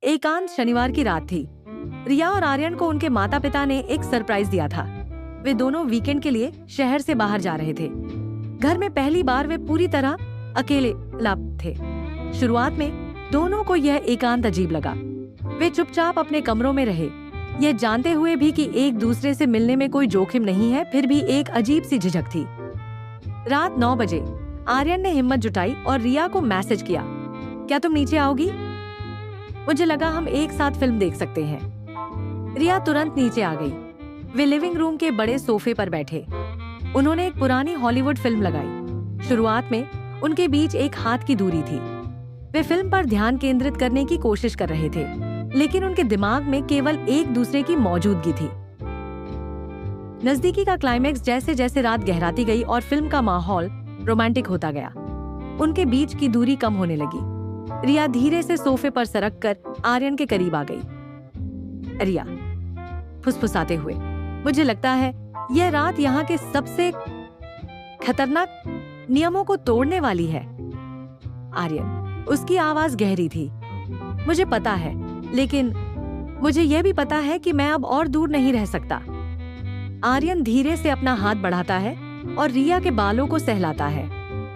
एकांत शनिवार की रात थी। रिया और आर्यन को उनके माता पिता ने एक सरप्राइज दिया था। वे दोनों वीकेंड के लिए शहर से बाहर जा रहे थे। घर में पहली बार वे पूरी तरह अकेले थे। शुरुआत में दोनों को यह एकांत अजीब लगा। वे चुपचाप अपने कमरों में रहे, यह जानते हुए भी कि एक दूसरे से मिलने में कोई जोखिम नहीं है, फिर भी एक अजीब सी झिझक थी। रात 9 बजे आर्यन ने हिम्मत जुटाई और रिया को मैसेज किया, क्या तुम नीचे आओगी? मुझे लगा हम एक साथ फिल्म देख सकते हैं। रिया तुरंत नीचे आ गई। वे लिविंग रूम के बड़े सोफे पर बैठे। उन्होंने एक पुरानी हॉलीवुड फिल्म लगाई। शुरुआत में उनके बीच एक हाथ की दूरी थी। वे फिल्म पर ध्यान केंद्रित करने की कोशिश कर रहे थे, लेकिन उनके दिमाग में केवल एक दूसरे की मौजूदगी थी। नजदीकी का क्लाइमेक्स जैसे जैसे रात गहराती गई और फिल्म का माहौल रोमांटिक होता गया, उनके बीच की दूरी कम होने लगी। रिया धीरे से सोफे पर सरक कर आर्यन के करीब आ गई। रिया फुसफुसाते हुए, मुझे लगता है यह रात यहाँ के सबसे खतरनाक नियमों को तोड़ने वाली है। आर्यन, उसकी आवाज गहरी थी। मुझे पता है, लेकिन मुझे यह भी पता है कि मैं अब और दूर नहीं रह सकता। आर्यन धीरे से अपना हाथ बढ़ाता है और रिया के बालों को सहलाता है।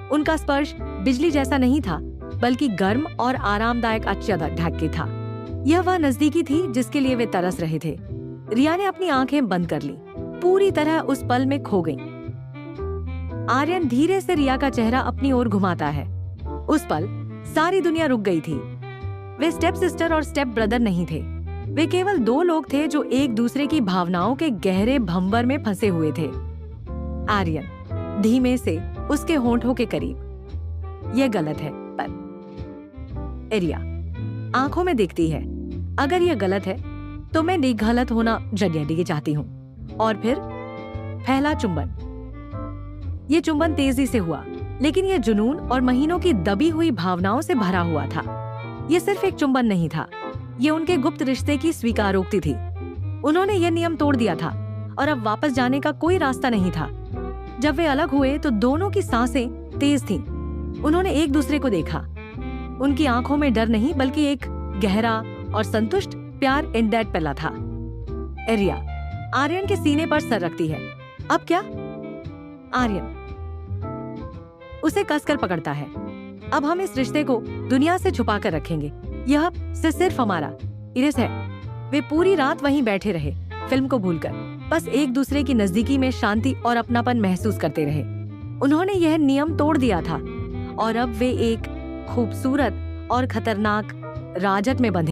उनका स्पर्श बिजली जैसा नहीं था, बल्कि गर्म और आरामदायक ढक था। यह वह नजदीकी थी जिसके लिए वे तरस रहे थे। रिया ने अपनी आंखें बंद कर ली, पूरी तरह उस पल में खो गई। आर्यन धीरे से रिया का चेहरा अपनी ओर घुमाता है। उस पल सारी दुनिया रुक गई थी। वे स्टेप सिस्टर और स्टेप ब्रदर नहीं थे। वे केवल दो लोग थे जो एक दूसरे की भावनाओं के गहरे भंवर में फंसे हुए थे। आर्यन धीमे से उसके होंठों के करीब, यह गलत है, पर रिया आंखों में देखती है, अगर यह गलत है तो मैं गलत होना जडिए चाहती हूँ। और फिर पहला चुंबन। ये चुंबन तेजी से हुआ, लेकिन यह जुनून और महीनों की दबी हुई भावनाओं से भरा हुआ था। यह सिर्फ एक चुंबन नहीं था, ये उनके गुप्त रिश्ते की स्वीकारोक्ति थी। उन्होंने यह नियम तोड़ दिया था और अब वापस जाने का कोई रास्ता नहीं था। जब वे अलग हुए तो दोनों की सांसें तेज थीं। उन्होंने एक दूसरे को देखा। उनकी आंखों में डर नहीं, बल्कि एक गहरा और संतुष्ट प्यार इंडेड पला था। रिया आर्यन के सीने पर सर रखती है। अब क्या? आर्यन उसे कसकर पकड़ता है। अब हम इस रिश्ते को दुनिया से छुपा कर रखेंगे। यह सिर्फ हमारा इरिस है। वे पूरी रात वहीं बैठे रहे, फिल्म को भूलकर, बस एक दूसरे की नजदीकी में शांति और अपनापन महसूस करते रहे। उन्होंने यह नियम तोड़ दिया था और अब वे एक खूबसूरत और खतरनाक राजत में बंधे।